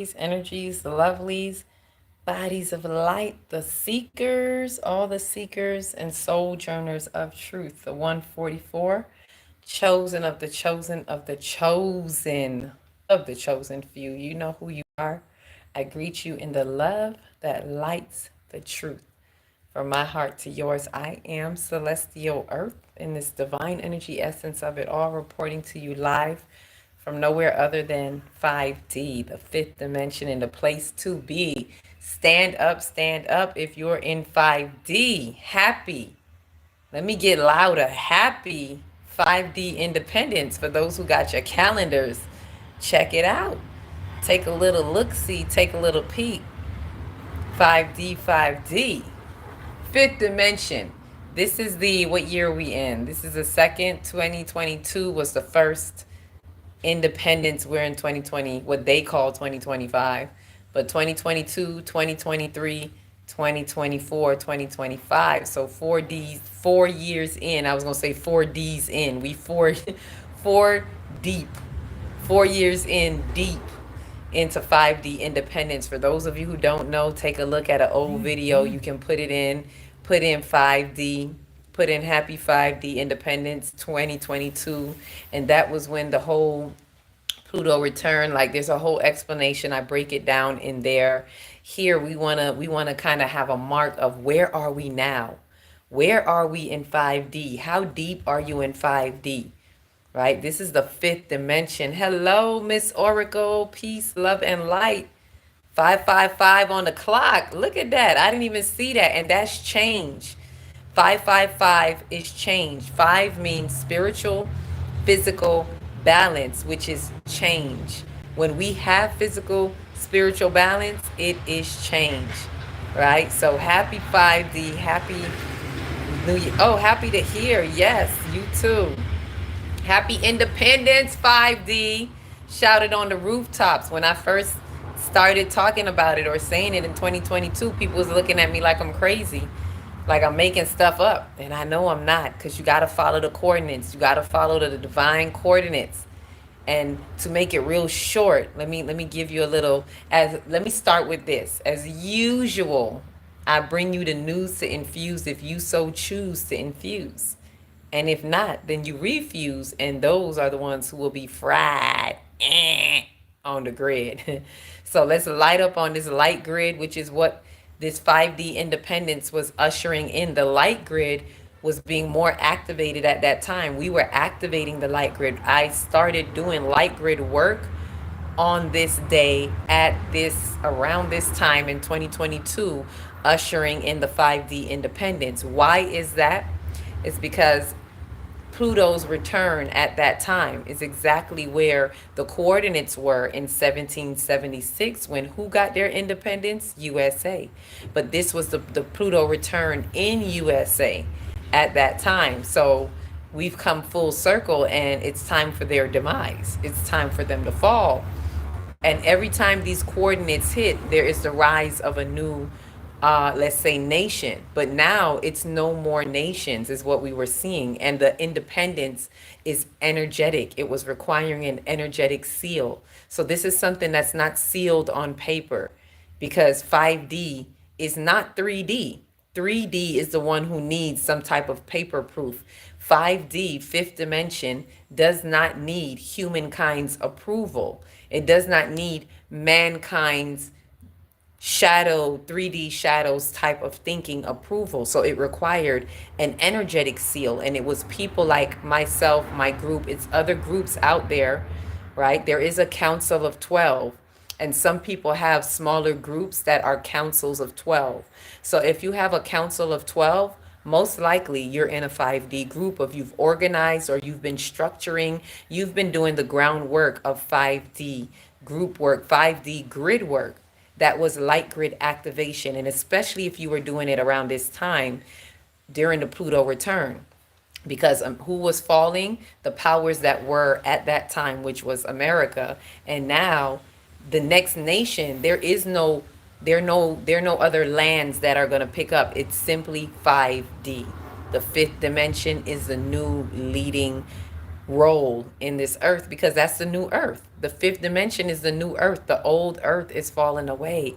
these energies, the lovelies, bodies of light, the seekers, all the seekers and sojourners of truth, the 144, chosen of the chosen of the chosen of the chosen few. You know who you are. I greet you in the love that lights the truth. From my heart to yours, I am Celestial Earth in this divine energy essence of it all, reporting to you live from nowhere other than 5D, the fifth dimension, and the place to be. Stand up if you're in 5D. Happy. Let me get louder. Happy 5D independence for those who got your calendars. Check it out. Take a little look see, take a little peek. 5D, 5D. Fifth dimension. This is the, what year are we in? This is the second. 2022 was the first independence. We're in 2020, what they call 2025. But 2022, 2023, 2024, 2025. So 4Ds, 4 years in. I was going to say 4Ds in. We four deep. 4 years in deep into 5D independence. For those of you who don't know, take a look at an old video. You can put in 5D, put in Happy 5D Independence 2022. And that was when the whole Pluto return, like there's a whole explanation. I break it down in there. Here we wanna kind of have a mark of where are we now? Where are we in 5D? How deep are you in 5D? Right? This is the fifth dimension. Hello, Miss Oracle. Peace, love, and light. 555 on the clock. Look at that. I didn't even see that. And that's change. 555 is change. Five means spiritual, physical balance, which is change. When we have physical, spiritual balance, it is change. Right? So happy 5D. Happy New Year. Oh, happy to hear. Yes, you too. Happy Independence 5D. Shouted on the rooftops when I first started talking about it or saying it in 2022. People was looking at me like I'm crazy, like I'm making stuff up. And I know I'm not, because you got to follow the coordinates. You got to follow the divine coordinates. And to make it real short, let me give you a little, as let me start with this. As usual, I bring you the news to infuse if you so choose to infuse. And if not, then you refuse, and those are the ones who will be fried on the grid. So let's light up on this light grid, which is what this 5D independence was ushering in. The light grid was being more activated at that time. We were activating the light grid. I started doing light grid work on this day at this around this time in 2022, ushering in the 5D independence. Why is that? It's because Pluto's return at that time is exactly where the coordinates were in 1776, when who got their independence? USA. But this was the Pluto return in USA at that time. So we've come full circle, and it's time for their demise. It's time for them to fall. And every time these coordinates hit, there is the rise of a new, let's say, nation. But now it's no more nations, is what we were seeing. And the independence is energetic. It was requiring an energetic seal. So this is something that's not sealed on paper, because 5D is not 3D. 3D is the one who needs some type of paper proof. 5D, fifth dimension, does not need humankind's approval. It does not need mankind's shadow, 3D shadows type of thinking approval. So it required an energetic seal. And it was people like myself, my group, it's other groups out there, right? There is a council of 12. And some people have smaller groups that are councils of 12. So if you have a council of 12, most likely you're in a 5D group, of you've organized or you've been structuring, you've been doing the groundwork of 5D group work, 5D grid work. That was light grid activation. And especially if you were doing it around this time during the Pluto return. Because who was falling? The powers that were at that time, which was America. And now the next nation, there are no other lands that are going to pick up. It's simply 5D. The fifth dimension is the new leading role in this earth, because that's the new earth. The fifth dimension is the new earth. The old earth is falling away,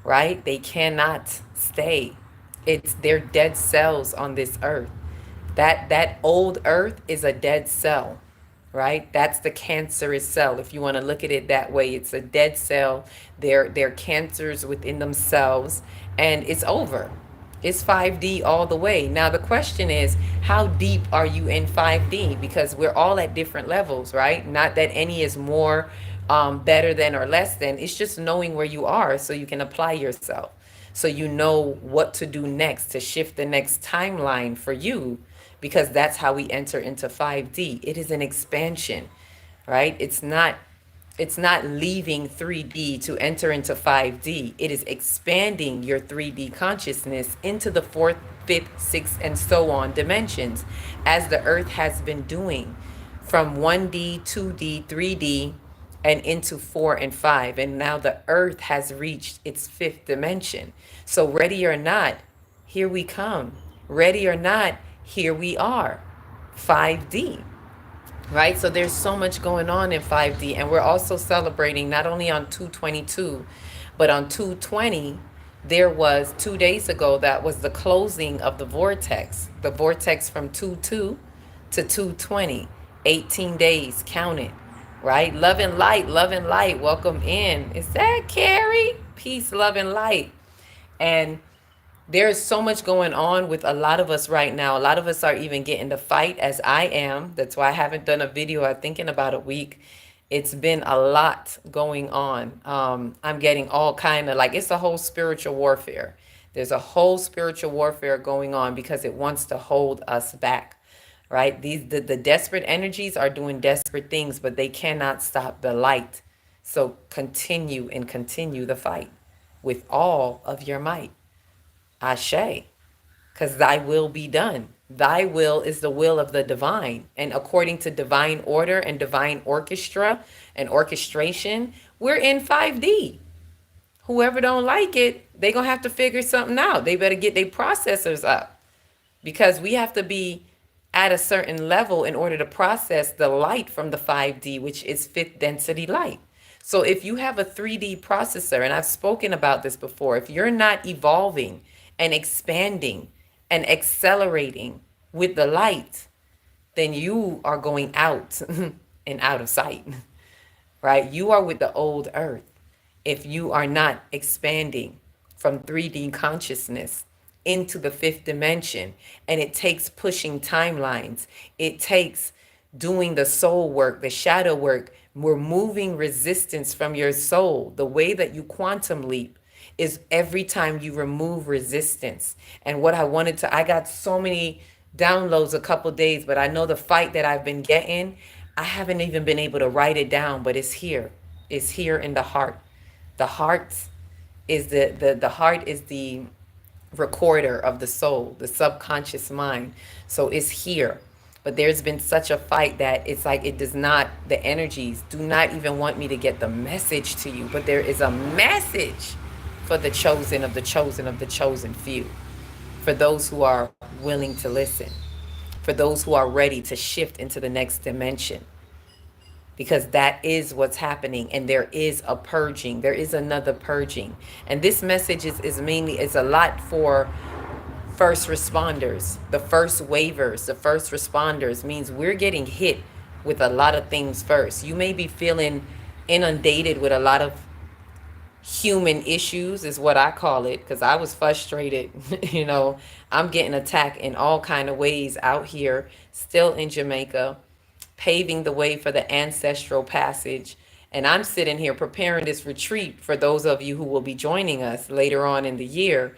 right? They cannot stay. It's They're dead cells on this earth. That old earth is a dead cell, right? That's the cancerous cell. If you want to look at it that way, it's a dead cell. They're cancers within themselves, and it's over. It's 5D all the way. Now the question is, how deep are you in 5D? Because we're all at different levels, right? Not that any is more better than or less than. It's just knowing where you are so you can apply yourself. So you know what to do next to shift the next timeline for you, because that's how we enter into 5D. It is an expansion, right? It's not leaving 3D to enter into 5D. It is expanding your 3D consciousness into the fourth, fifth, sixth, and so on dimensions, as the earth has been doing from 1D, 2D, 3D, and into 4 and 5. And now the earth has reached its fifth dimension. So, ready or not, here we come. Ready or not, here we are. 5D. Right? So there's so much going on in 5D. And we're also celebrating not only on 222, but on 220, there was 2 days ago, that was the closing of the vortex from 22 to 220, 18 days counted, right? Love and light, welcome in. Is that Carrie? Peace, love and light. And there's so much going on with a lot of us right now. A lot of us are even getting to fight, as I am. That's why I haven't done a video, I think, in about a week. It's been a lot going on. I'm getting all kind of, like, it's a whole spiritual warfare. There's a whole spiritual warfare going on because it wants to hold us back, right? The desperate energies are doing desperate things, but they cannot stop the light. So continue the fight with all of your might. Ashe, because thy will be done. Thy will is the will of the divine. And according to divine order and divine orchestra and orchestration, we're in 5D. Whoever don't like it, they going to have to figure something out. They better get their processors up, because we have to be at a certain level in order to process the light from the 5D, which is fifth density light. So if you have a 3D processor, and I've spoken about this before, if you're not evolving and expanding and accelerating with the light, then you are going out and out of sight, right? You are with the old earth if you are not expanding from 3D consciousness into the fifth dimension. And it takes pushing timelines. It takes doing the soul work, the shadow work, removing resistance from your soul. The way that you quantum leap is every time you remove resistance. And what I got so many downloads a couple days, but I know the fight that I've been getting, I haven't even been able to write it down, but it's here. It's here in the heart. The heart is the heart is the recorder of the soul, the subconscious mind. So it's here. But there's been such a fight that it's like the energies do not even want me to get the message to you. But there is a message for the chosen of the chosen of the chosen few, for those who are willing to listen, for those who are ready to shift into the next dimension, because that is what's happening. And there is a purging. There is another purging. And this message is a lot for first responders, the first waivers, the first responders. Means we're getting hit with a lot of things first. You may be feeling inundated with a lot of human issues, is what I call it, because I was frustrated. I'm getting attacked in all kind of ways out here, still in Jamaica, paving the way for the ancestral passage. And I'm sitting here preparing this retreat for those of you who will be joining us later on in the year.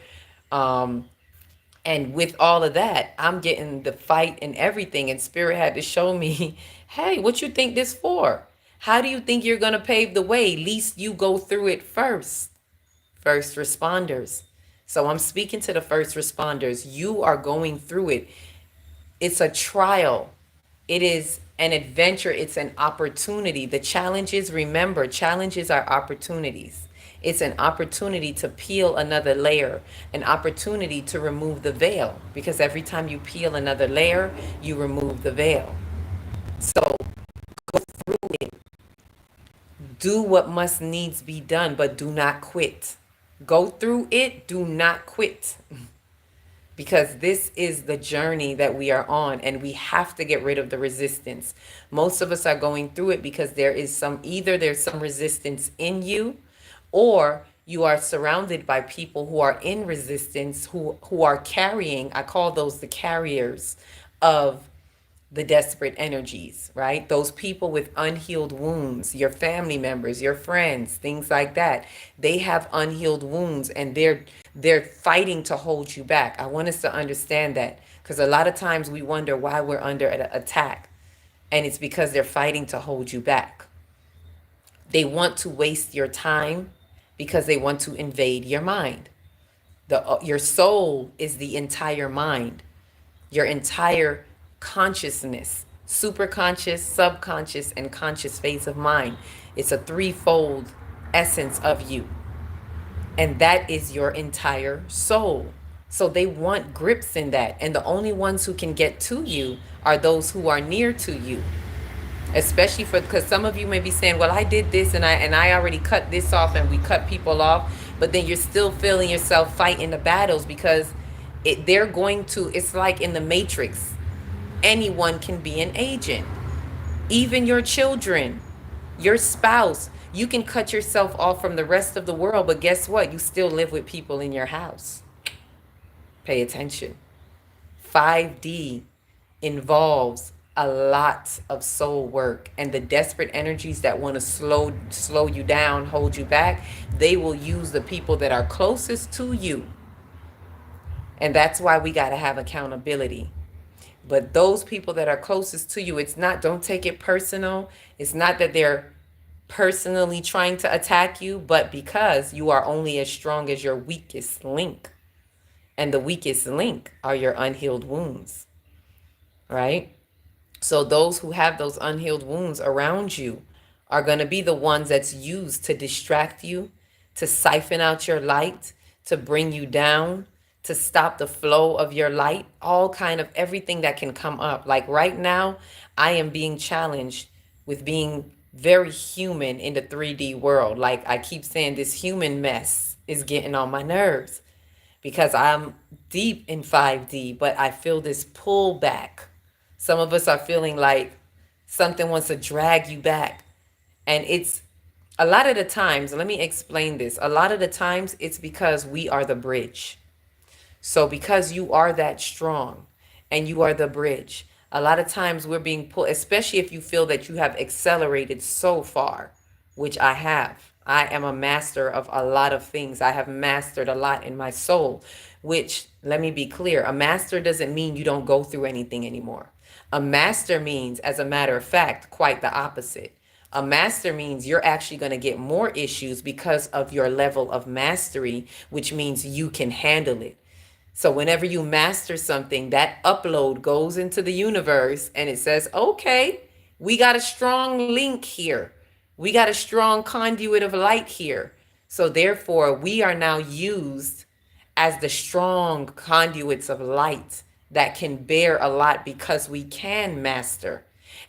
And with all of that, I'm getting the fight and everything. And Spirit had to show me, hey, what you think this for? How do you think you're going to pave the way? Least you go through it first. First responders. So I'm speaking to the first responders. You are going through it. It's a trial. It is an adventure. It's an opportunity. The challenges, remember, challenges are opportunities. It's an opportunity to peel another layer, an opportunity to remove the veil, because every time you peel another layer, you remove the veil. So go through it. Do what must needs be done, but do not quit. Go through it. Do not quit. Because this is the journey that we are on, and we have to get rid of the resistance. Most of us are going through it because there is either there's some resistance in you, or you are surrounded by people who are in resistance, who are carrying, I call those the carriers of the desperate energies, right? Those people with unhealed wounds, your family members, your friends, things like that. They have unhealed wounds, and they're fighting to hold you back. I want us to understand that, because a lot of times we wonder why we're under attack, and it's because they're fighting to hold you back. They want to waste your time because they want to invade your mind. Your soul is the entire mind, your entire consciousness, super conscious, subconscious, and conscious phase of mind. It's a threefold essence of you. And that is your entire soul. So they want grips in that. And the only ones who can get to you are those who are near to you. Especially because some of you may be saying, well, I did this and I already cut this off, and we cut people off. But then you're still feeling yourself fighting the battles because they're going to, it's like in the Matrix. Anyone can be an agent, even your children, your spouse. You can cut yourself off from the rest of the world, but guess what? You still live with people in your house. Pay attention. 5D involves a lot of soul work, and the desperate energies that want to slow you down, hold you back, they will use the people that are closest to you. And that's why we got to have accountability. But those people that are closest to you, it's not, don't take it personal. It's not that they're personally trying to attack you, but because you are only as strong as your weakest link. And the weakest link are your unhealed wounds, right? So those who have those unhealed wounds around you are going to be the ones that's used to distract you, to siphon out your light, to bring you down, to stop the flow of your light, all kind of everything that can come up. Like right now, I am being challenged with being very human in the 3D world. Like I keep saying, this human mess is getting on my nerves because I'm deep in 5D, but I feel this pull back. Some of us are feeling like something wants to drag you back. And it's a lot of the times, let me explain this. A lot of the times it's because we are the bridge. So because you are that strong and you are the bridge, a lot of times we're being pulled, especially if you feel that you have accelerated so far, which I have. I am a master of a lot of things. I have mastered a lot in my soul, which, let me be clear, a master doesn't mean you don't go through anything anymore. A master means, as a matter of fact, quite the opposite. A master means you're actually going to get more issues because of your level of mastery, which means you can handle it. So whenever you master something, that upload goes into the universe and it says, okay, we got a strong link here. We got a strong conduit of light here. So therefore, we are now used as the strong conduits of light that can bear a lot because we can master.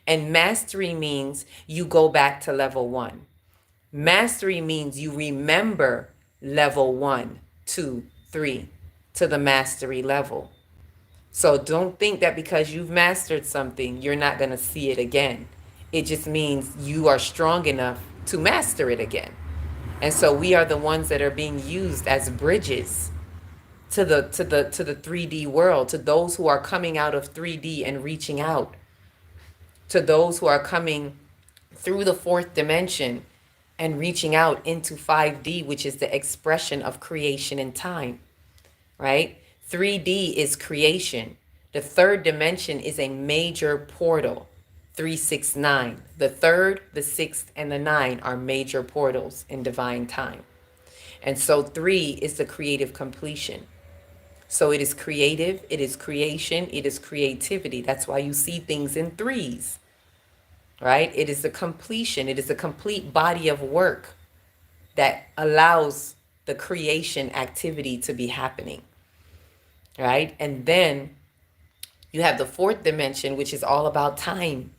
And mastery means you go back to level 1. Mastery means you remember level 1, 2, 3 to the mastery level. So don't think that because you've mastered something, you're not going to see it again. It just means you are strong enough to master it again. And so we are the ones that are being used as bridges to the 3D world, to those who are coming out of 3D and reaching out, to those who are coming through the 4th dimension and reaching out into 5D, which is the expression of creation in time, right? 3D is creation. The 3rd dimension is a major portal. 3, 6, 9. The 3rd, the 6th, and the 9 are major portals in divine time. And so 3 is the creative completion. So it is creative, it is creation, it is creativity. That's why you see things in 3s, right? It is the completion. It is a complete body of work that allows the creation activity to be happening, right? And then you have the 4th dimension, which is all about time.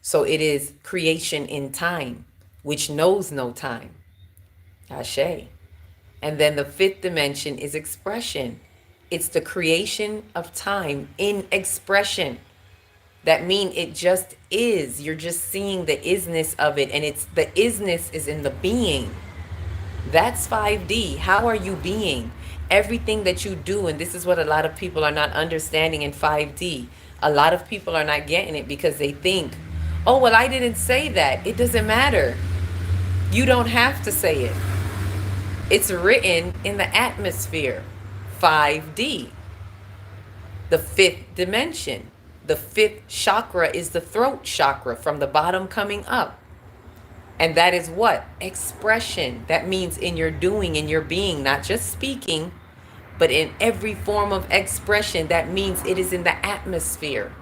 So it is creation in time, which knows no time. Ashe. And then the fifth dimension is expression. It's the creation of time in expression. That means it just is. You're just seeing the isness of it, and it's the isness is in the being. That's 5D. How are you being? Everything that you do, and this is what a lot of people are not understanding in 5D. A lot of people are not getting it because they think, oh, well, I didn't say that. It doesn't matter. You don't have to say it. It's written in the atmosphere. 5D, the fifth dimension. The fifth chakra is the throat chakra from the bottom coming up. And that is what? Expression. That means in your doing, in your being, not just speaking, but in every form of expression. That means it is in the atmosphere.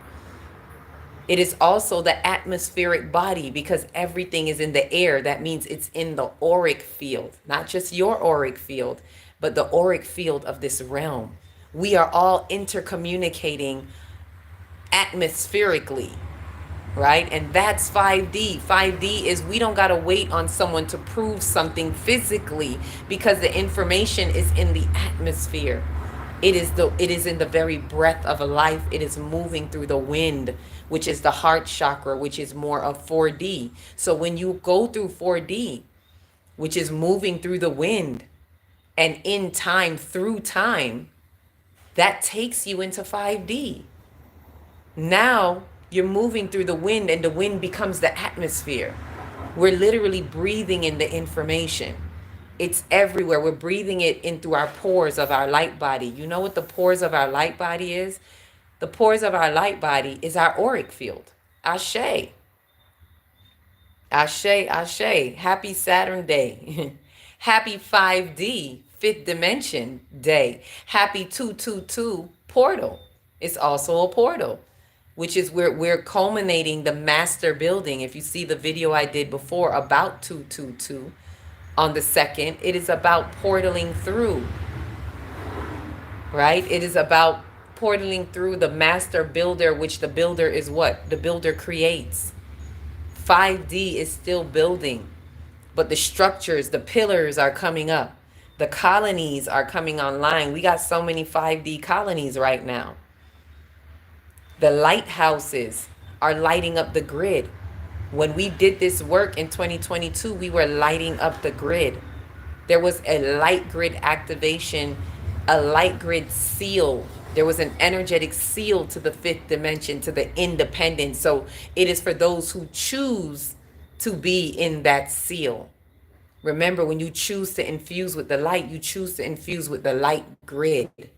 It is also the atmospheric body because everything is in the air. That means it's in the auric field, not just your auric field, but the auric field of this realm. We are all intercommunicating atmospherically, right? And that's 5D. 5D is we don't got to wait on someone to prove something physically because the information is in the atmosphere. It is in the very breath of a life. It is moving through the wind, which is the heart chakra, which is more of 4D. So when you go through 4D, which is moving through the wind and in time through time, that takes you into 5D. Now you're moving through the wind and the wind becomes the atmosphere. We're literally breathing in the information. It's everywhere. We're breathing it in through our pores of our light body. You know what the pores of our light body is? The pores of our light body is our auric field. Ashe. Ashe, ashe. Happy Saturn day. Happy 5D, fifth dimension day. Happy 222 portal. It's also a portal, which is where we're culminating the master building. If you see the video I did before about 222 on the 2nd, it is about portaling through, right? It is about portaling through the master builder, which the builder is what? The builder creates. 5D is still building, but the structures, the pillars are coming up. The colonies are coming online. We got so many 5D colonies right now. The lighthouses are lighting up the grid. When we did this work in 2022, we were lighting up the grid. There was a light grid activation, a light grid seal. There was an energetic seal to the fifth dimension, to the independent. So it is for those who choose to be in that seal. Remember, when you choose to infuse with the light, you choose to infuse with the light grid.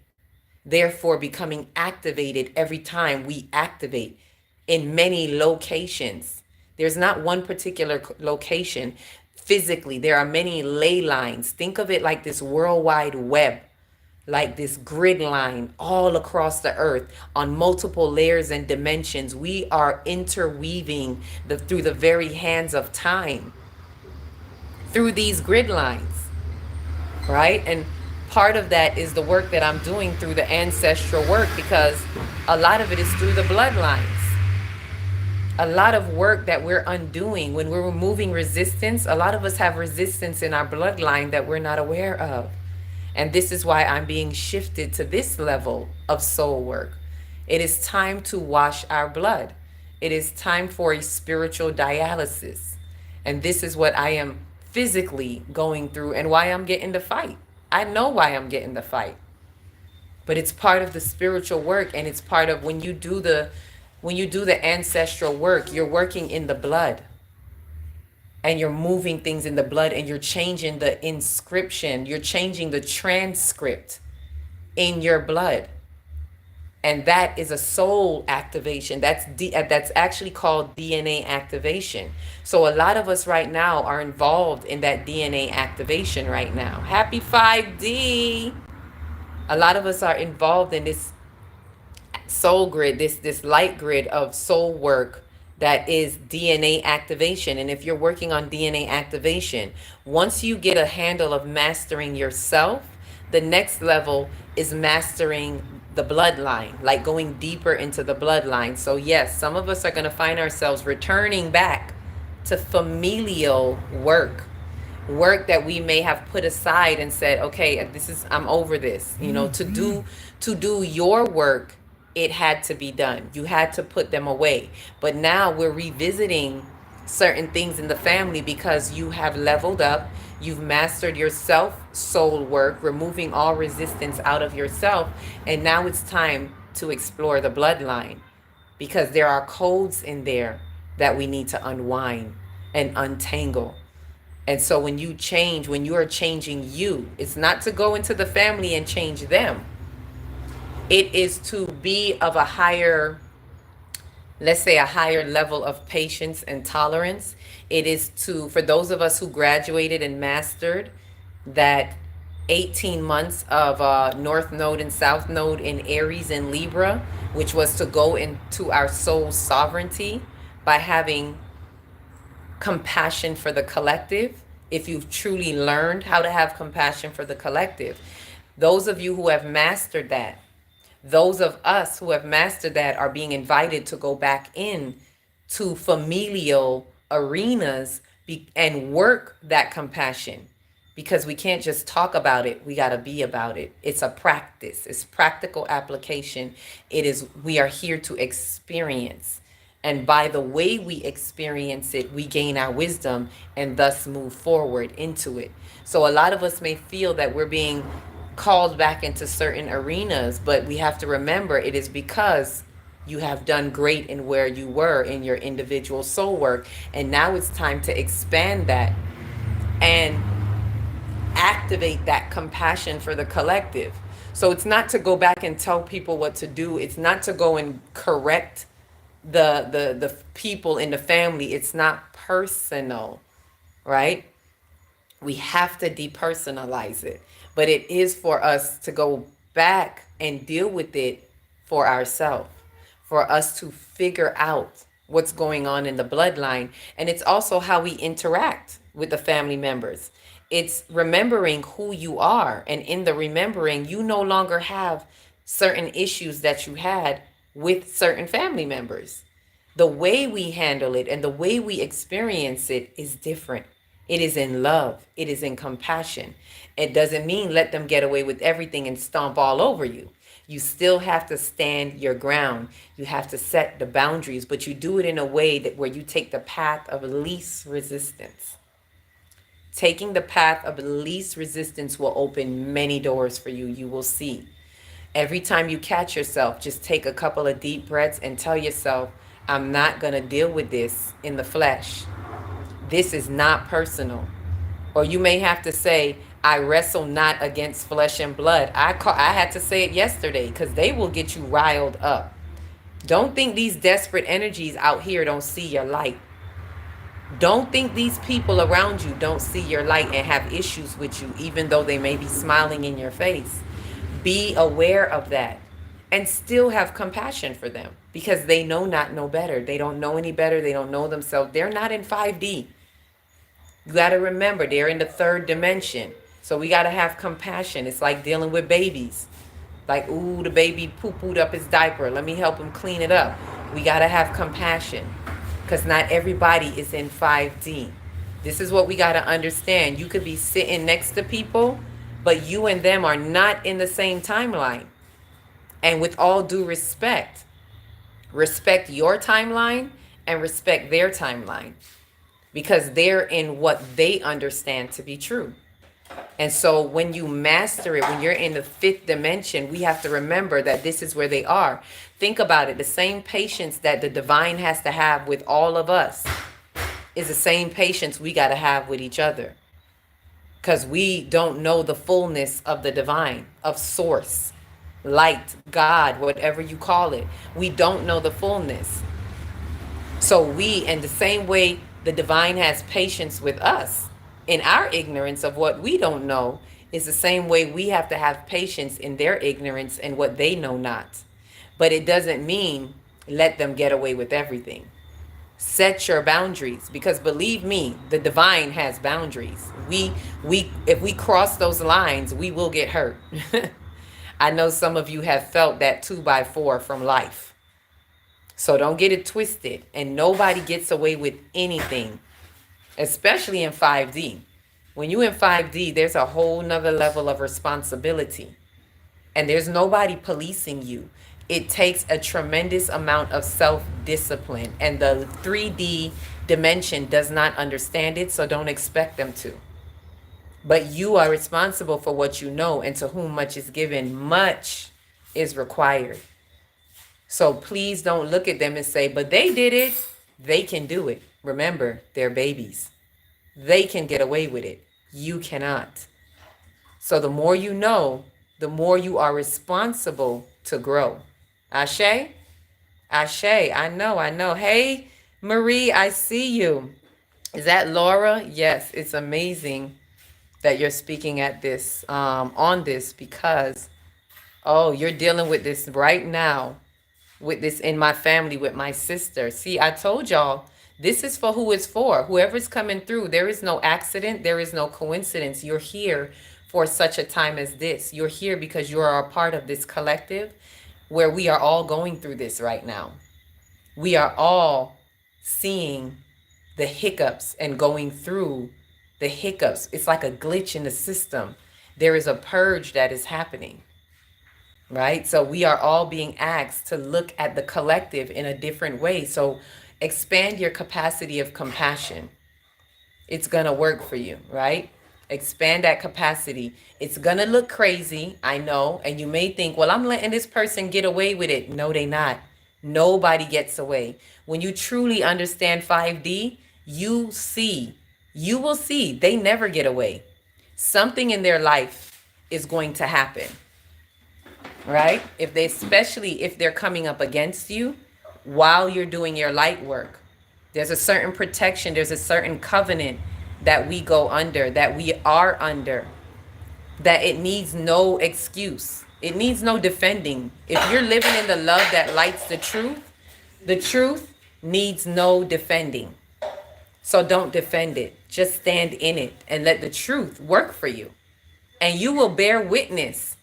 Therefore, becoming activated every time we activate in many locations. There's not one particular location physically. There are many ley lines. Think of it like this worldwide web, like this grid line all across the earth on multiple layers and dimensions. We are interweaving through the very hands of time, through these grid lines, right? And part of that is the work that I'm doing through the ancestral work, because a lot of it is through the bloodlines. A lot of work that we're undoing when we're removing resistance. A lot of us have resistance in our bloodline that we're not aware of. And this is why I'm being shifted to this level of soul work. It is time to wash our blood. It is time for a spiritual dialysis. And this is what I am physically going through and why I'm getting the fight. I know why I'm getting the fight. But it's part of the spiritual work, and it's part of when you do the ancestral work, you're working in the blood. And you're moving things in the blood, and you're changing the inscription, you're changing the transcript in your blood. And that is a soul activation. That's actually called DNA activation. So a lot of us right now are involved in that DNA activation right now. Happy 5D. A lot of us are involved in this soul grid, this light grid of soul work that is DNA activation. And if you're working on DNA activation, once you get a handle of mastering yourself, the next level is mastering the bloodline, like going deeper into the bloodline. So yes, some of us are going to find ourselves returning back to familial work that we may have put aside and said, okay, this is, I'm over this. You know, to do your work, it had to be done. You had to put them away. But now we're revisiting certain things in the family because you have leveled up. You've mastered your self soul work, removing all resistance out of yourself. And now it's time to explore the bloodline because there are codes in there that we need to unwind and untangle. And so when you change, when you are changing you, it's not to go into the family and change them. It is to be of a higher, let's say, a higher level of patience and tolerance. It is to, for those of us who graduated and mastered that 18 months of North Node and South Node in Aries and Libra, which was to go into our soul sovereignty by having compassion for the collective. If you've truly learned how to have compassion for the collective, those of you who have mastered that, those of us who have mastered that are being invited to go back in to familial arenas and work that compassion, because we can't just talk about it, we got to be about it. It's a practice, it's practical application. It is, we are here to experience, and by the way we experience it, we gain our wisdom and thus move forward into it. So a lot of us may feel that we're being called back into certain arenas, but we have to remember it is because you have done great in where you were in your individual soul work, and now it's time to expand that and activate that compassion for the collective. So it's not to go back and tell people what to do. It's not to go and correct the people in the family. It's not personal, right? We have to depersonalize it. But it is for us to go back and deal with it for ourselves, for us to figure out what's going on in the bloodline. And it's also how we interact with the family members. It's remembering who you are. And in the remembering, you no longer have certain issues that you had with certain family members. The way we handle it and the way we experience it is different. It is in love. It is in compassion. It doesn't mean let them get away with everything and stomp all over you. You still have to stand your ground. You have to set the boundaries, but you do it in a way that where you take the path of least resistance. Taking the path of least resistance will open many doors for you. You will see. Every time you catch yourself, just take a couple of deep breaths and tell yourself, I'm not going to deal with this in the flesh. This is not personal. Or you may have to say, I wrestle not against flesh and blood. I had to say it yesterday because they will get you riled up. Don't think these desperate energies out here don't see your light. Don't think these people around you don't see your light and have issues with you, even though they may be smiling in your face. Be aware of that and still have compassion for them because they know not know better. They don't know any better. They don't know themselves. They're not in 5D. You got to remember, they're in the third dimension. So we got to have compassion. It's like dealing with babies. Like, ooh, the baby poo-pooed up his diaper. Let me help him clean it up. We got to have compassion because not everybody is in 5D. This is what we got to understand. You could be sitting next to people, but you and them are not in the same timeline. And with all due respect, respect your timeline and respect their timeline because they're in what they understand to be true. And so when you master it, when you're in the fifth dimension, we have to remember that this is where they are. Think about it. The same patience that the divine has to have with all of us is the same patience we got to have with each other. Because we don't know the fullness of the divine, of source, light, God, whatever you call it. We don't know the fullness. So we, in the same way the divine has patience with us, in our ignorance of what we don't know, is the same way we have to have patience in their ignorance and what they know not. But it doesn't mean let them get away with everything. Set your boundaries, because believe me, the divine has boundaries. If we cross those lines, we will get hurt. I know some of you have felt that 2x4 from life. So don't get it twisted. And nobody gets away with anything, especially in 5D. When you in 5D, there's a whole nother level of responsibility. And there's nobody policing you. It takes a tremendous amount of self-discipline. And the 3D dimension does not understand it, so don't expect them to. But you are responsible for what you know, and to whom much is given, much is required. So please don't look at them and say, but they did it. They can do it. Remember, they're babies. They can get away with it. You cannot. So the more you know, the more you are responsible to grow. Ashe? Ashe, I know. Hey, Marie, I see you. Is that Laura? Yes, it's amazing that you're speaking at this, on this, because, oh, you're dealing with this right now, with this in my family, with my sister. See, I told y'all, this is for who it's for. Whoever's coming through, there is no accident. There is no coincidence. You're here for such a time as this. You're here because you are a part of this collective where we are all going through this right now. We are all seeing the hiccups and going through the hiccups. It's like a glitch in the system. There is a purge that is happening, right? So we are all being asked to look at the collective in a different way. So expand your capacity of compassion. It's going to work for you, right? Expand that capacity. It's going to look crazy, I know. And you may think, well, I'm letting this person get away with it. No, they not. Nobody gets away. When you truly understand 5D, you will see they never get away. Something in their life is going to happen, right? Especially if they're coming up against you while you're doing your light work. There's a certain protection. There's a certain covenant that we go under, that we are under, that it needs no excuse. It needs no defending. If you're living in the love that lights the truth needs no defending. So don't defend it. Just stand in it and let the truth work for you. And you will bear witness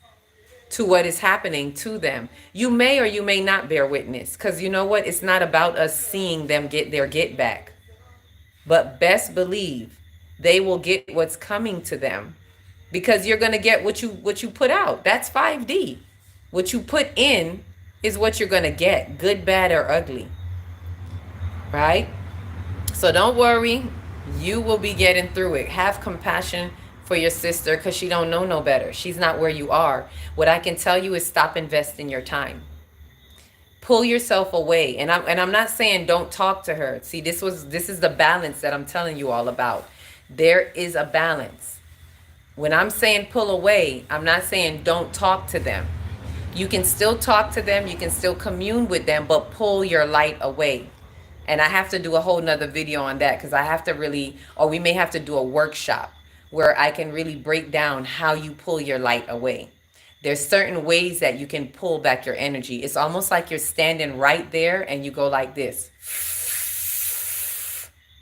to what is happening to them. You may or you may not bear witness, because you know what? It's not about us seeing them get their get back. But best believe they will get what's coming to them, because you're going to get what you put out. That's 5D. What you put in is what you're going to get, good, bad, or ugly. Right? So don't worry. You will be getting through it. Have compassion for your sister, because she don't know no better. She's not where you are. What I can tell you is stop investing your time. Pull yourself away. And I'm not saying don't talk to her. See, this is the balance that I'm telling you all about. There is a balance. When I'm saying pull away, I'm not saying don't talk to them. You can still talk to them, you can still commune with them, but pull your light away. And I have to do a whole nother video on that, because I have to really, or we may have to do a workshop where I can really break down how you pull your light away. There's certain ways that you can pull back your energy. It's almost like you're standing right there and you go like this.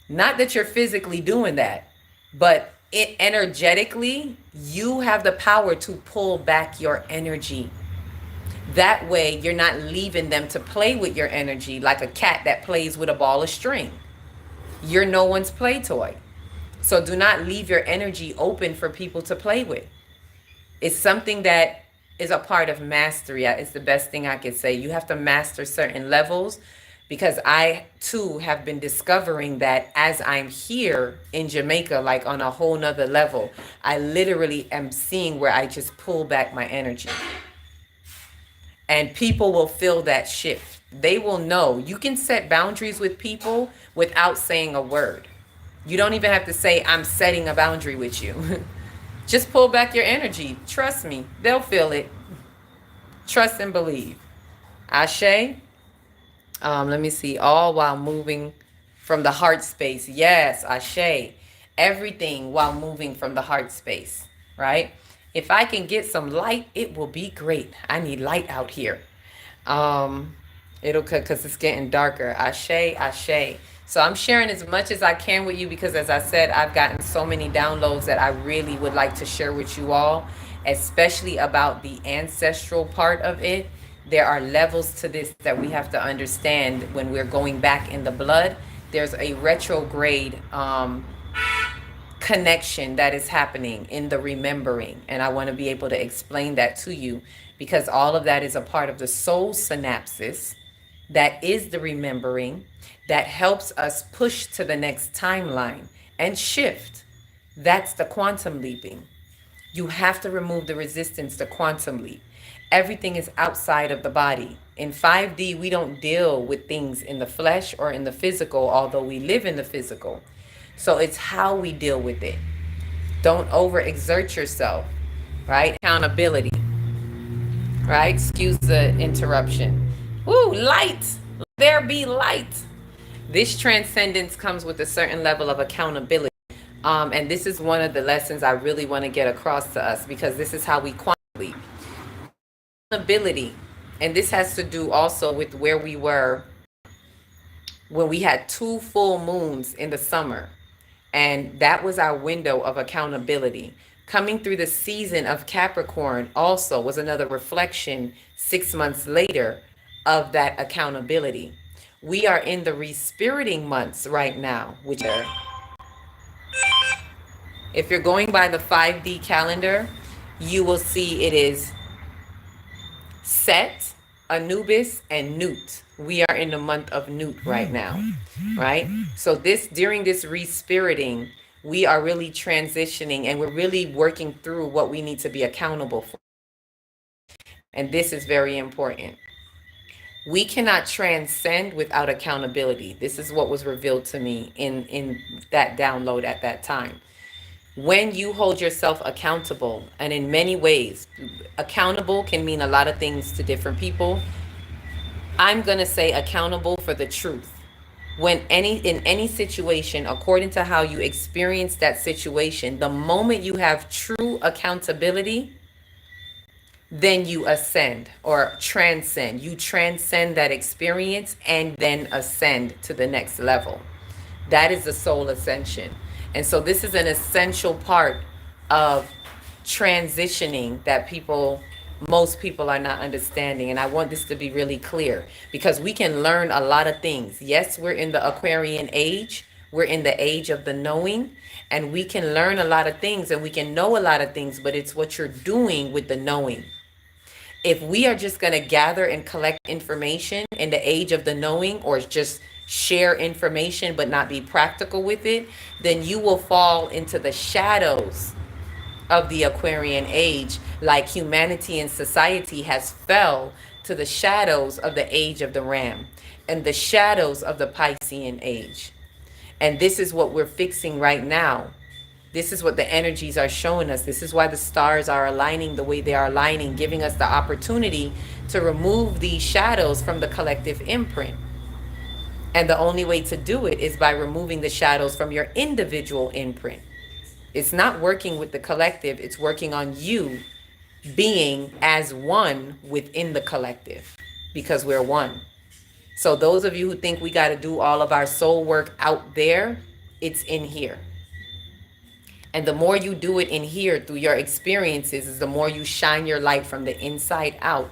Not that you're physically doing that, but it energetically, you have the power to pull back your energy. That way, you're not leaving them to play with your energy like a cat that plays with a ball of string. You're no one's play toy. So do not leave your energy open for people to play with. It's something that is a part of mastery. It's the best thing I could say. You have to master certain levels, because I too have been discovering that as I'm here in Jamaica, like on a whole nother level, I literally am seeing where I just pull back my energy. And people will feel that shift. They will know. You can set boundaries with people without saying a word. You don't even have to say, I'm setting a boundary with you. Just pull back your energy. Trust me, they'll feel it. Trust and believe. Ashe. Let me see. All while moving from the heart space. Yes, Ashe. Everything while moving from the heart space, right? If I can get some light, it will be great. I need light out here. Because it's getting darker. Ashe, Ashe. So I'm sharing as much as I can with you because, as I said, I've gotten so many downloads that I really would like to share with you all, especially about the ancestral part of it. There are levels to this that we have to understand when we're going back in the blood. There's a retrograde connection that is happening in the remembering. And I want to be able to explain that to you because all of that is a part of the soul synapses that is the remembering that helps us push to the next timeline and shift. That's the quantum leaping. You have to remove the resistance to quantum leap. Everything is outside of the body. In 5D, we don't deal with things in the flesh or in the physical, although we live in the physical. So it's how we deal with it. Don't overexert yourself, right? Accountability, right? Excuse the interruption. Woo, light. There be light. This transcendence comes with a certain level of accountability. And this is one of the lessons I really want to get across to us because this is how we quantum accountability. And this has to do also with where we were when we had 2 full moons in the summer. And that was our window of accountability. Coming through the season of Capricorn also was another reflection 6 months later of that accountability. We are in the respiriting months right now, which are, if you're going by the 5D calendar, you will see it is Set, Anubis, and Nut. We are in the month of Nut right now, right? So during this respiriting, we are really transitioning and we're really working through what we need to be accountable for. And this is very important. We cannot transcend without accountability. This is what was revealed to me in that download at that time. When you hold yourself accountable, and in many ways, accountable can mean a lot of things to different people. I'm going to say accountable for the truth. When in any situation, according to how you experience that situation, the moment you have true accountability, then you ascend or transcend. You transcend that experience and then ascend to the next level. That is the soul ascension. And so this is an essential part of transitioning that most people are not understanding. And I want this to be really clear because we can learn a lot of things. Yes, we're in the Aquarian age. We're in the age of the knowing, and we can learn a lot of things and we can know a lot of things, but it's what you're doing with the knowing. If we are just going to gather and collect information in the age of the knowing, or just share information but not be practical with it, then you will fall into the shadows of the Aquarian age, like humanity and society has fell to the shadows of the age of the Ram and the shadows of the Piscean age. And this is what we're fixing right now. This is what the energies are showing us. This is why the stars are aligning the way they are aligning, giving us the opportunity to remove these shadows from the collective imprint. And the only way to do it is by removing the shadows from your individual imprint. It's not working with the collective, it's working on you being as one within the collective, because we're one. So those of you who think we got to do all of our soul work out there, it's in here. And the more you do it in here through your experiences, is the more you shine your light from the inside out.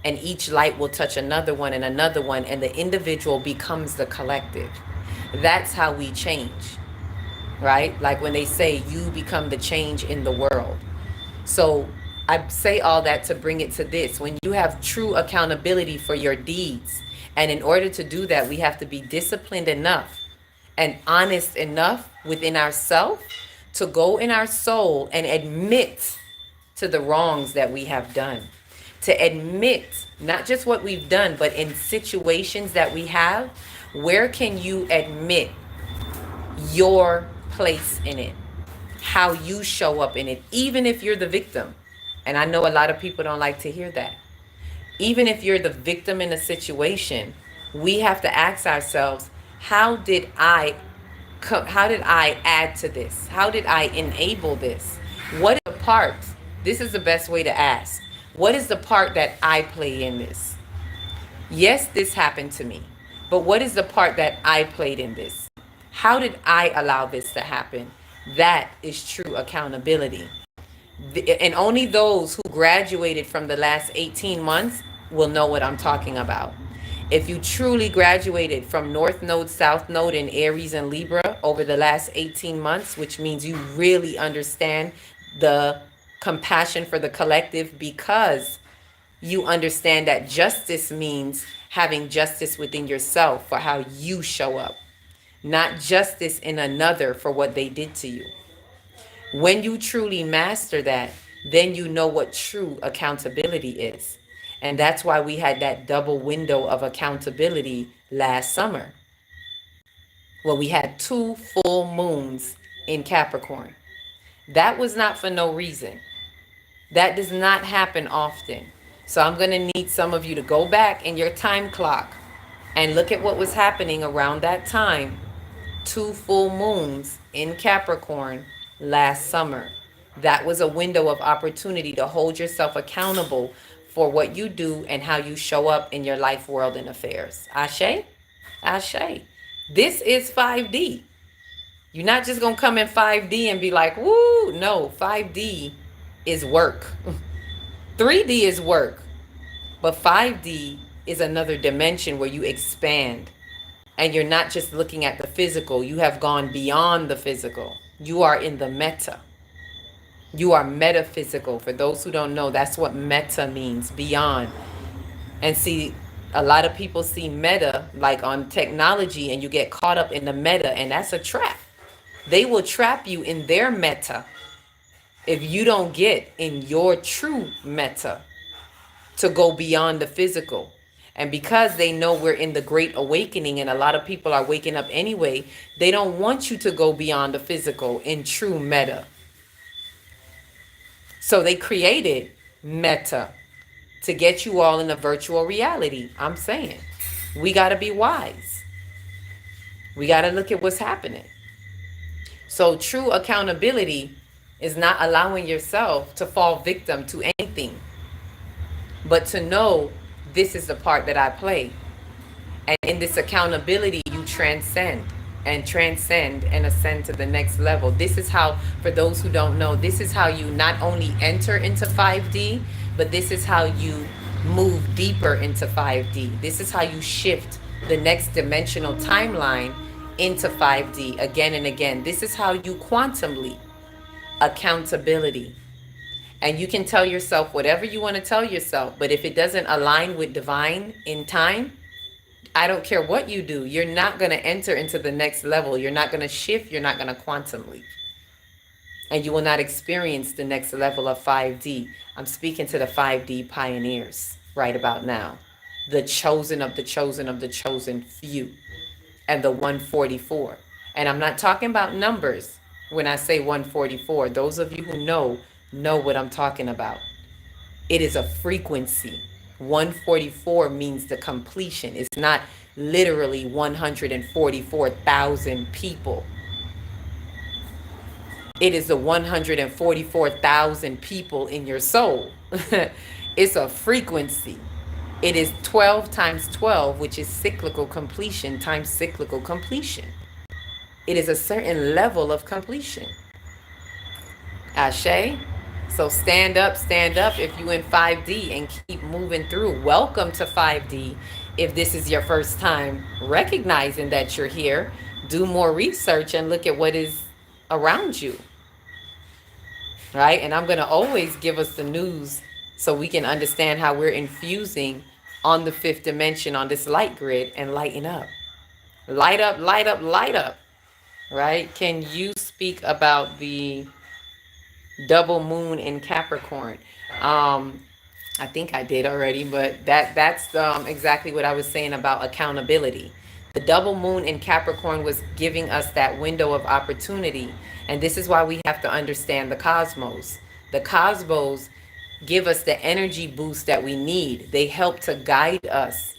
And each light will touch another one and another one, and the individual becomes the collective. That's how we change, right? Like when they say you become the change in the world. So I say all that to bring it to this. When you have true accountability for your deeds, and in order to do that, we have to be disciplined enough and honest enough within ourselves to go in our soul and admit to the wrongs that we have done. To admit not just what we've done, but in situations that we have, where can you admit your place in it? How you show up in it, even if you're the victim. And I know a lot of people don't like to hear that. Even if you're the victim in a situation, we have to ask ourselves, how did I add to this? How did I enable this? What is the part? This is the best way to ask. What is the part that I play in this? Yes, this happened to me. But what is the part that I played in this? How did I allow this to happen? That is true accountability. And only those who graduated from the last 18 months will know what I'm talking about. If you truly graduated from North Node, South Node in Aries and Libra over the last 18 months, which means you really understand the compassion for the collective, because you understand that justice means having justice within yourself for how you show up, not justice in another for what they did to you. When you truly master that, then you know what true accountability is. And that's why we had that double window of accountability last summer. Well, we had 2 full moons in Capricorn. That was not for no reason. That does not happen often. So I'm going to need some of you to go back in your time clock and look at what was happening around that time. 2 full moons in Capricorn last summer. That was a window of opportunity to hold yourself accountable for what you do and how you show up in your life, world, and affairs. Ashe? Ashe. This is 5D. You're not just going to come in 5D and be like, woo. No, 5D is work. 3D is work. But 5D is another dimension where you expand. And you're not just looking at the physical. You have gone beyond the physical. You are in the meta. You are metaphysical. For those who don't know, that's what meta means, beyond. And see, a lot of people see meta like on technology, and you get caught up in the meta, and that's a trap. They will trap you in their meta if you don't get in your true meta to go beyond the physical. And because they know we're in the great awakening and a lot of people are waking up anyway, they don't want you to go beyond the physical in true meta. So they created meta to get you all in a virtual reality. I'm saying we got to be wise. We got to look at what's happening. So true accountability is not allowing yourself to fall victim to anything, but to know this is the part that I play. And in this accountability, you transcend and ascend to the next level. This is how, for those who don't know, this is how you not only enter into 5D, but this is how you move deeper into 5D. This is how you shift the next dimensional timeline into 5D again and again. This is how you quantum leap accountability. And you can tell yourself whatever you want to tell yourself, but if it doesn't align with divine in time, I don't care what you do, you're not going to enter into the next level. You're not going to shift. You're not going to quantum leap. And you will not experience the next level of 5D. I'm speaking to the 5D pioneers right about now. The chosen of the chosen of the chosen few. And the 144. And I'm not talking about numbers when I say 144. Those of you who know what I'm talking about. It is a frequency. 144 means the completion. It's not literally 144,000 people. It is the 144,000 people in your soul. It's a frequency. It is 12 times 12, which is cyclical completion times cyclical completion. It is a certain level of completion. Ashe. So stand up if you in 5D and keep moving through. Welcome to 5D. If this is your first time recognizing that you're here, do more research and look at what is around you. Right? And I'm going to always give us the news so we can understand how we're infusing on the 5th dimension on this light grid and lighten up. Light up, light up, light up. Right? Can you speak about the double moon in Capricorn? I think I did already, but that's exactly what I was saying about accountability. The double moon in Capricorn was giving us that window of opportunity. And this is why we have to understand the cosmos. The cosmos give us the energy boost that we need. They help to guide us.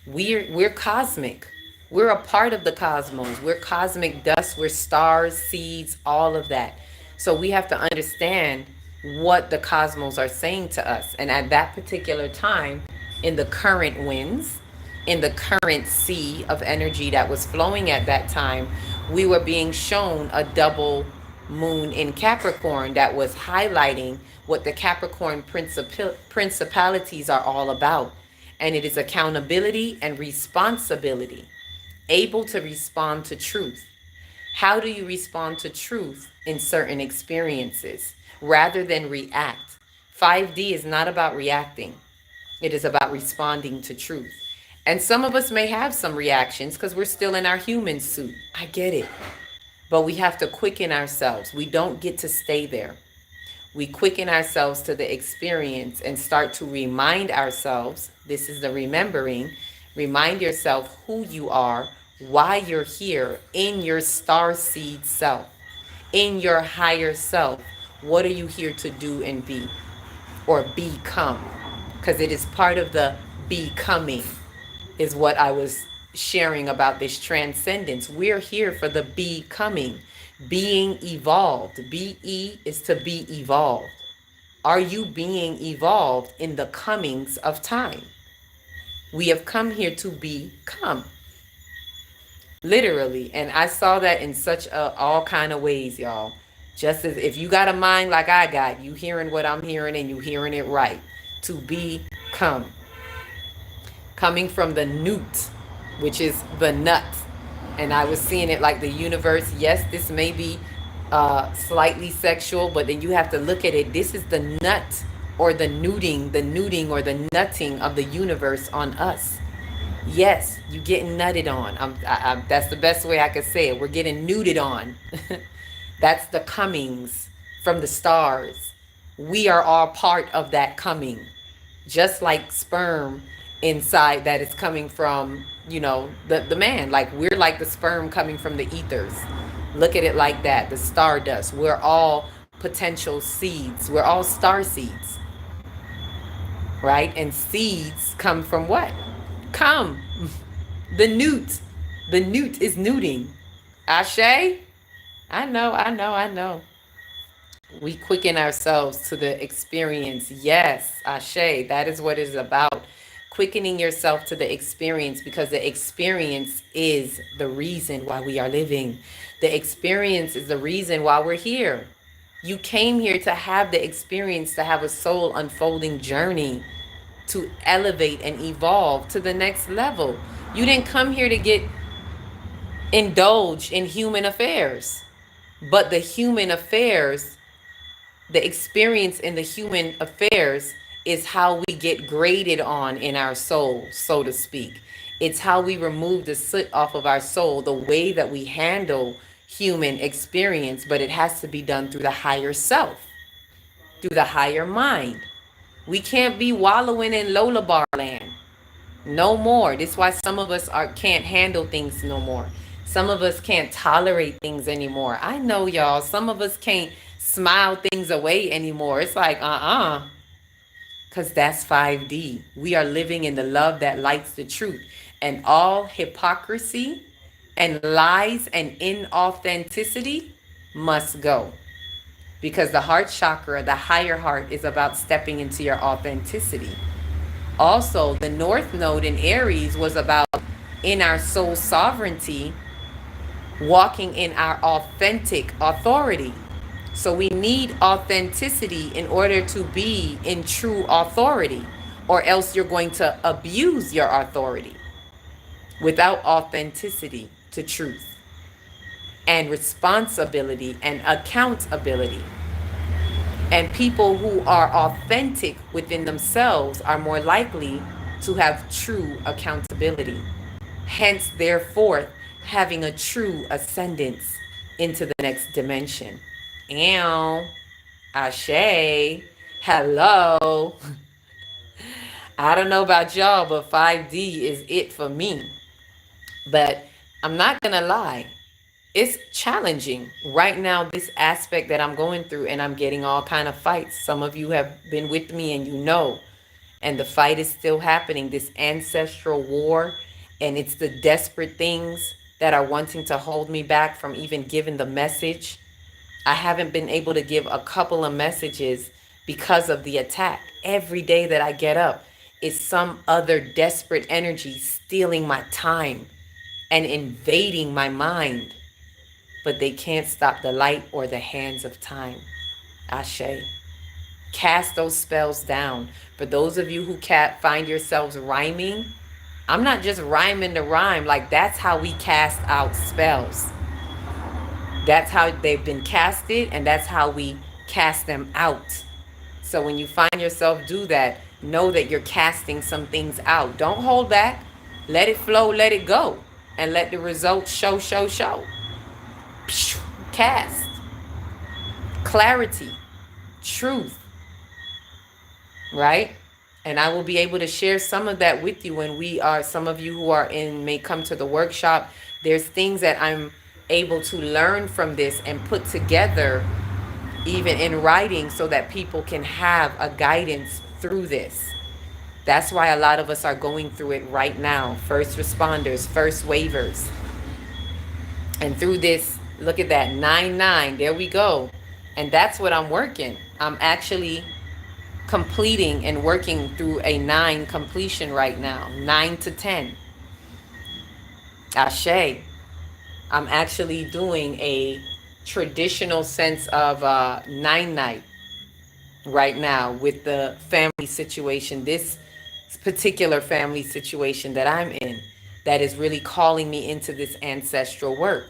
We're cosmic. We're a part of the cosmos. We're cosmic dust. We're stars, seeds, all of that. So we have to understand what the cosmos are saying to us. And at that particular time, in the current winds, in the current sea of energy that was flowing at that time, we were being shown a double moon in Capricorn that was highlighting what the Capricorn principalities are all about. And it is accountability and responsibility, able to respond to truth. How do you respond to truth in certain experiences rather than react? 5D is not about reacting. It is about responding to truth. And some of us may have some reactions because we're still in our human suit. I get it. But we have to quicken ourselves. We don't get to stay there. We quicken ourselves to the experience and start to remind ourselves, this is the remembering, remind yourself who you are, why you're here in your star seed self, in your higher self. What are you here to do and be or become? Because it is part of the becoming, is what I was sharing about this transcendence. We're here for the becoming, being evolved. BE is to be evolved. Are you being evolved in the comings of time? We have come here to become, literally. And I saw that in such all kind of ways, y'all. Just as if you got a mind like I got, you hearing what I'm hearing and you hearing it right. To become. Coming from the newt, which is the nut. And I was seeing it like the universe. Yes, this may be slightly sexual, but then you have to look at it. This is the nut or the nuding or the nutting of the universe on us. Yes, you getting nutted on. That's the best way I could say it. We're getting nuded on. That's the comings from the stars. We are all part of that coming. Just like sperm inside that is coming from, the man. Like we're like the sperm coming from the ethers. Look at it like that. The stardust. We're all potential seeds. We're all star seeds. Right? And seeds come from what? Come. The newt. The newt is newting. Ashe? I know. We quicken ourselves to the experience. Yes, Ashe, that is what it is about. Quickening yourself to the experience, because the experience is the reason why we are living. The experience is the reason why we're here. You came here to have the experience, to have a soul unfolding journey, to elevate and evolve to the next level. You didn't come here to get indulged in human affairs, but the human affairs, the experience in the human affairs is how we get graded on in our soul, so to speak. It's how we remove the soot off of our soul, the way that we handle human experience, but it has to be done through the higher self, through the higher mind. We can't be wallowing in Lola land no more. This is why some of us can't handle things no more. Some of us can't tolerate things anymore. I know, y'all. Some of us can't smile things away anymore. It's like, because that's 5D. We are living in the love that lights the truth. And all hypocrisy and lies and inauthenticity must go. Because the heart chakra, the higher heart, is about stepping into your authenticity. Also, the North Node in Aries was about in our soul sovereignty, walking in our authentic authority. So we need authenticity in order to be in true authority, or else you're going to abuse your authority. Without authenticity to truth and responsibility and accountability. And people who are authentic within themselves are more likely to have true accountability. Hence, therefore, having a true ascendance into the next dimension. Ow. Ashe. Hello. I don't know about y'all, but 5D is it for me. But I'm not going to lie. It's challenging right now, this aspect that I'm going through, and I'm getting all kind of fights. Some of you have been with me and you know, and the fight is still happening, this ancestral war, and it's the desperate things that are wanting to hold me back from even giving the message. I haven't been able to give a couple of messages because of the attack. Every day that I get up, is some other desperate energy stealing my time and invading my mind, but they can't stop the light or the hands of time. Ashe. Cast those spells down. For those of you who can't find yourselves rhyming, I'm not just rhyming to rhyme. Like, that's how we cast out spells. That's how they've been casted, and that's how we cast them out. So when you find yourself do that, know that you're casting some things out. Don't hold back. Let it flow, let it go. And let the results show. Cast. Clarity. Truth. Right? And I will be able to share some of that with you when some of you who are in, may come to the workshop. There's things that I'm able to learn from this and put together even in writing so that people can have a guidance through this. That's why a lot of us are going through it right now. First responders, first waivers. And through this, look at that, 9-9, there we go. And that's what I'm working. I'm actually completing and working through a 9 completion right now, 9 to 10. Ashe. I'm actually doing a traditional sense of 9 night right now with the family situation, this particular family situation that I'm in, that is really calling me into this ancestral work.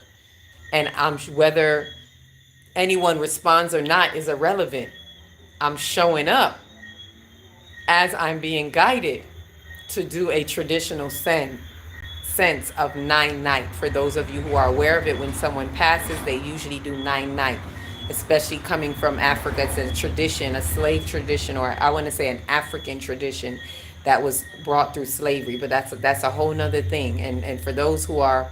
And whether anyone responds or not is irrelevant. I'm showing up as I'm being guided to do a traditional sense of 9 night. For those of you who are aware of it, when someone passes, they usually do 9 night, especially coming from Africa. It's a tradition, a slave tradition, or I want to say an African tradition that was brought through slavery, but that's a whole nother thing. And for those who are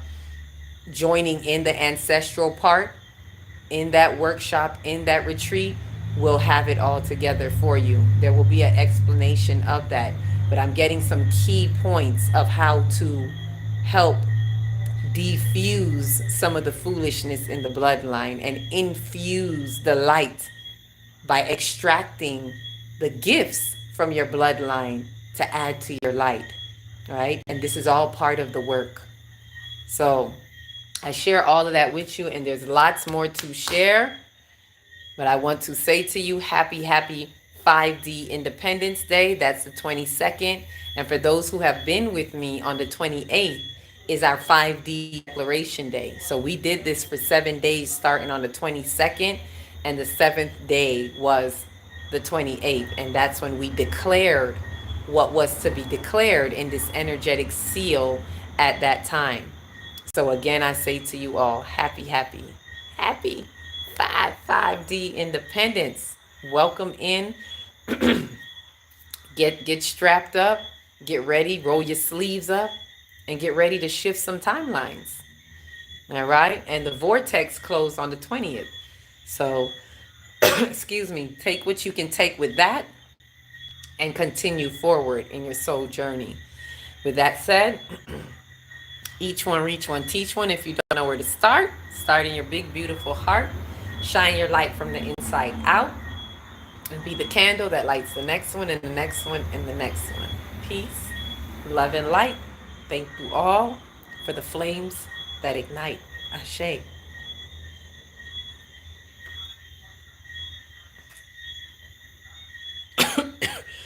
joining in the ancestral part, in that workshop, in that retreat, we'll have it all together for you. There will be an explanation of that, but I'm getting some key points of how to help diffuse some of the foolishness in the bloodline and infuse the light by extracting the gifts from your bloodline to add to your light, right? And this is all part of the work. So I share all of that with you, and there's lots more to share. But I want to say to you, happy 5D Independence Day. That's the 22nd. And for those who have been with me, on the 28th is our 5D Declaration Day. So we did this for 7 days, starting on the 22nd. And the 7th day was the 28th. And that's when we declared what was to be declared in this energetic seal at that time. So again, I say to you all, happy 5D Independence. Welcome in. Get strapped up, get ready, roll your sleeves up, and get ready to shift some timelines. All right? And the vortex closed on the 20th. So, excuse me, take what you can take with that and continue forward in your soul journey. With that said, each one, reach one, teach one. If you don't know where to start in your big, beautiful heart. Shine your light from the inside out. And be the candle that lights the next one, and the next one, and the next one. Peace, love, and light. Thank you all for the flames that ignite. Ashe.